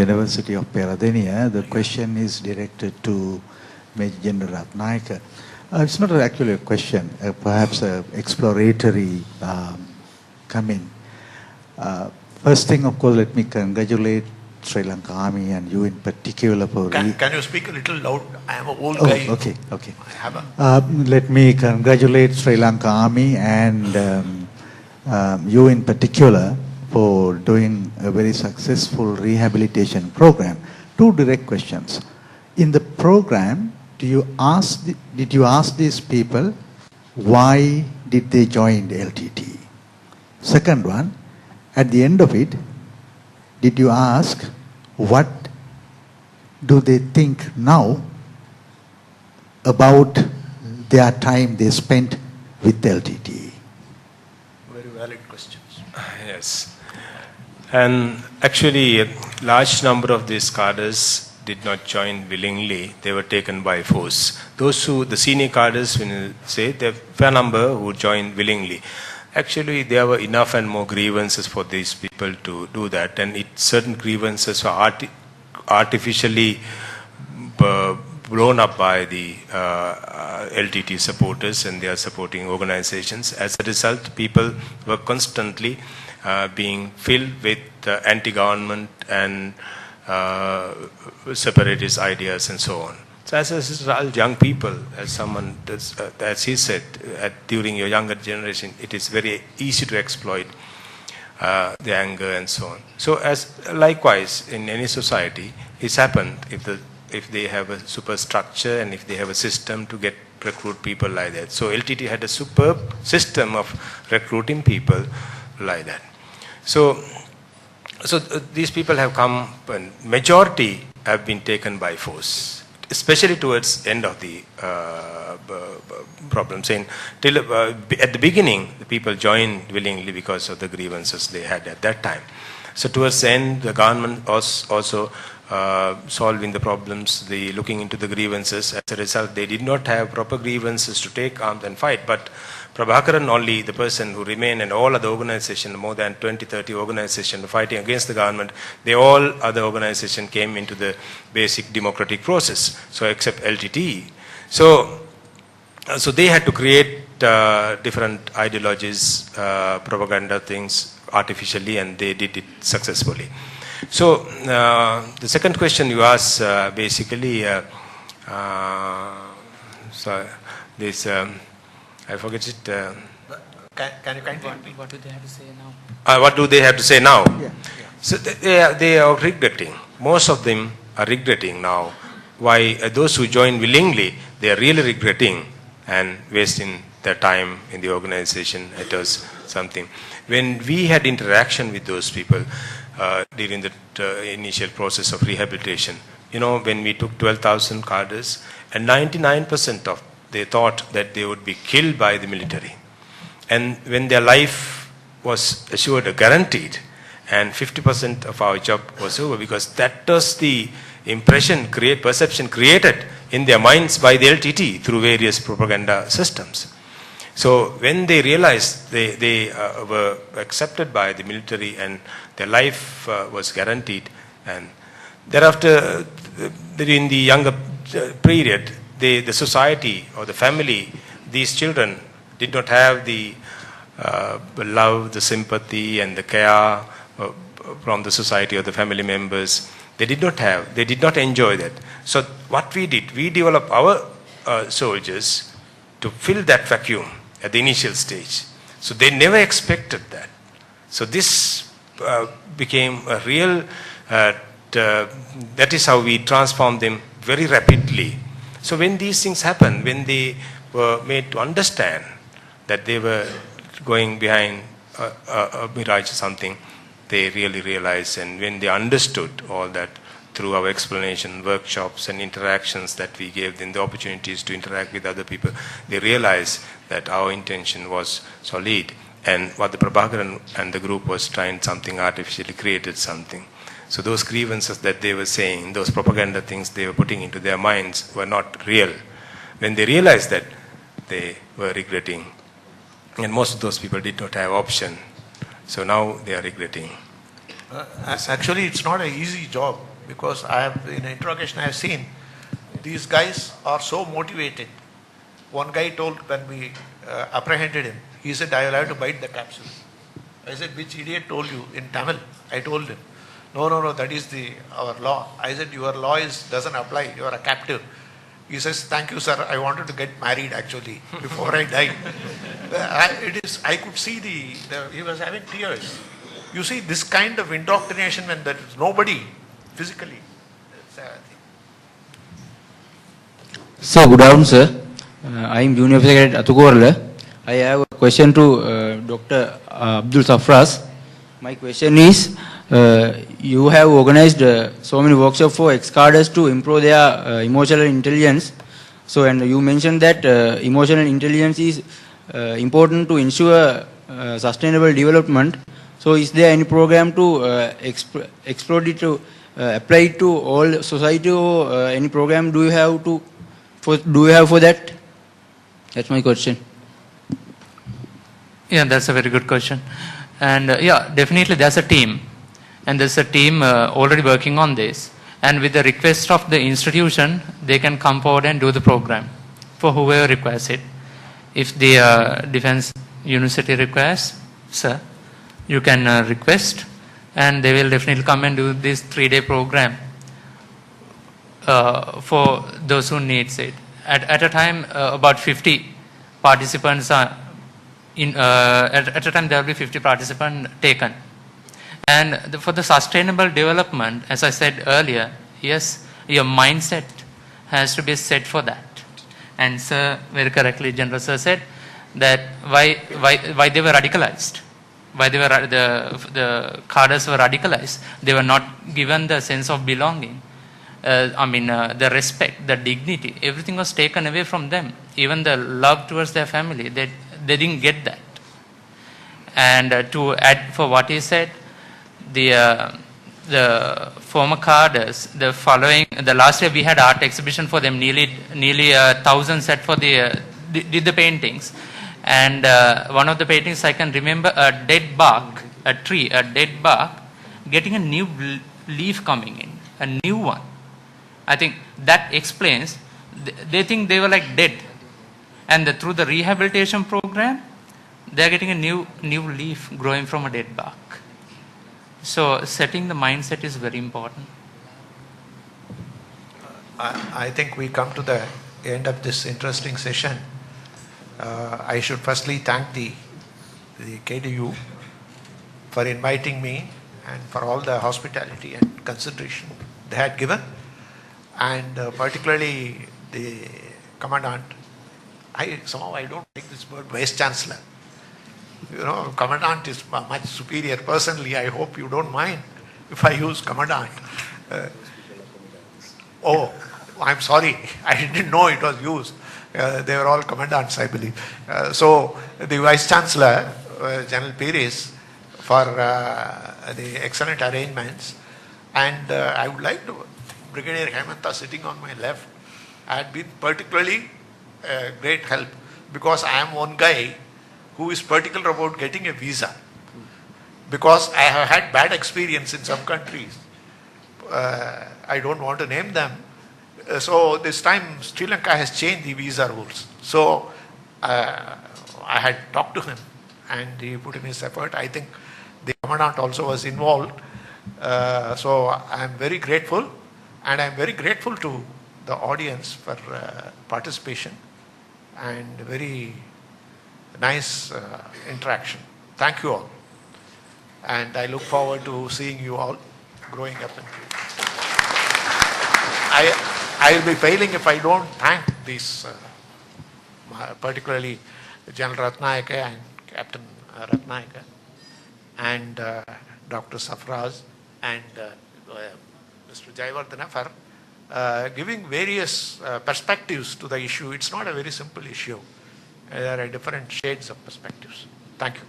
University of Peradeniya. The question is directed to Major General Ratnayaka. It's not actually a question, perhaps an exploratory comment. First thing, of course, let me congratulate Sri Lanka Army and you in particular for... Can you speak a little loud? I am an old guy. Okay. Let me congratulate Sri Lanka Army and you in particular for doing a very successful rehabilitation program. Two direct questions. In the program, did you ask these people why did they join the LTT? Second one, at the end of it, did you ask what do they think now about their time they spent with LTT? Very valid questions. Yes. And actually, a large number of these cadres did not join willingly. They were taken by force. The senior cadres, when you say, there are a fair number who joined willingly. Actually, there were enough and more grievances for these people to do that. And certain grievances were artificially blown up by the LTT supporters and their supporting organizations. As a result, people were constantly being filled with anti-government and separatist ideas and so on. So as a result, young people, as he said, during your younger generation, it is very easy to exploit the anger and so on. So as likewise, in any society, it's happened if they have a superstructure and if they have a system to recruit people like that. So LTT had a superb system of recruiting people like that. So these people have come, and majority have been taken by force, especially towards the end of the problem. Saying at the beginning, the people joined willingly because of the grievances they had at that time. So towards the end, the government was also solving the problems, looking into the grievances. As a result, they did not have proper grievances to take arms and fight. But Prabhakaran, only the person who remained, and all other organizations, more than 20-30 organizations fighting against the government, all other organizations came into the basic democratic process. So except LTT. So they had to create different ideologies, propaganda things artificially, and they did it successfully. So the second question you asked, basically, I forget it. Can you kindly repeat? What do they have to say now? What do they have to say now? Yeah. So they are regretting. Most of them are regretting now. Why those who join willingly, they are really regretting and wasting their time in the organization. It was something. When we had interaction with those people during the initial process of rehabilitation, when we took 12,000 cadres, and 99% they thought that they would be killed by the military. And when their life was assured or guaranteed, and 50% of our job was over, because that was the perception created in their minds by the LTT through various propaganda systems. So when they realized they were accepted by the military and their life was guaranteed, and thereafter, in the younger period, the society or the family, these children did not have the love, the sympathy and the care from the society or the family members. They did not enjoy that. So what we did, we developed our soldiers to fill that vacuum at the initial stage. So they never expected that. So this became a real, that is how we transformed them very rapidly. So when these things happened, when they were made to understand that they were going behind a mirage or something, they really realized. And when they understood all that through our explanation, workshops and interactions that we gave them, the opportunities to interact with other people, they realized that our intention was solid. And what the Prabhakaran and the group was trying something artificially created something. So those grievances that they were saying, those propaganda things they were putting into their minds were not real. When they realized that, they were regretting. And most of those people did not have option. So now they are regretting. Actually, it's not an easy job because I have, in an interrogation I have seen, these guys are so motivated. One guy told when we apprehended him, he said, I will have to bite the capsule. I said, which idiot told you in Tamil? I told him, no, that is our law. I said, your law doesn't apply, you are a captive. He says, thank you, sir, I wanted to get married actually before I died. I could see he was having tears. You see, this kind of indoctrination when there is nobody physically. Sir, good afternoon, sir. I am Junior Secretary at Atukorla. I have a question to Dr. Abdul Safraz. My question is, you have organized so many workshops for ex-cadres to improve their emotional intelligence. So, and you mentioned that emotional intelligence is important to ensure sustainable development. So, is there any program to explore it to apply it to all society, or any program do you have for that? That's my question. Yeah, that's a very good question. And yeah, definitely there's a team. And there's a team already working on this. And with the request of the institution, they can come forward and do the program for whoever requires it. If the Defense University requires, sir, you can request, and they will definitely come and do this 3-day program for those who needs it. At a time, about 50 participants are at a time there will be 50 participants taken. And for the sustainable development, as I said earlier, yes, your mindset has to be set for that. And sir, very correctly, General Sir said that why they were radicalized, why they were the cadres were radicalized. They were not given the sense of belonging. The respect, the dignity, everything was taken away from them. Even the love towards their family, they didn't get that. And to add for what he said, the former cadres, the last year we had art exhibition for them, nearly 1,000 set for did the paintings. And one of the paintings I can remember, a dead bark, a dead bark, getting a new leaf coming in, a new one. I think that explains, they think they were like dead. And through the rehabilitation program, they are getting a new leaf growing from a dead bark. So setting the mindset is very important. I think we come to the end of this interesting session. I should firstly thank the KDU for inviting me and for all the hospitality and consideration they had given, and particularly the Commandant. Somehow I don't like this word Vice Chancellor. You know, Commandant is much superior. Personally, I hope you don't mind if I use Commandant. I'm sorry. I didn't know it was used. They were all Commandants, I believe. So, the Vice Chancellor, General Pires, for the excellent arrangements. And I would like to, Brigadier Hemanta sitting on my left, had been particularly great help, because I am one guy who is particular about getting a visa, because I have had bad experience in some countries. I don't want to name them. So this time Sri Lanka has changed the visa rules. So I had talked to him and he put in his effort. I think the Commandant also was involved. So I am very grateful, and I am very grateful to the audience for participation and very nice interaction. Thank you all. And I look forward to seeing you all growing up. I will be failing if I don't thank these, particularly General Ratnayake and Captain Ratnayake and Dr. Safraz and Mr. Jayavardhana for giving various perspectives to the issue. It's not a very simple issue. There are different shades of perspectives. Thank you.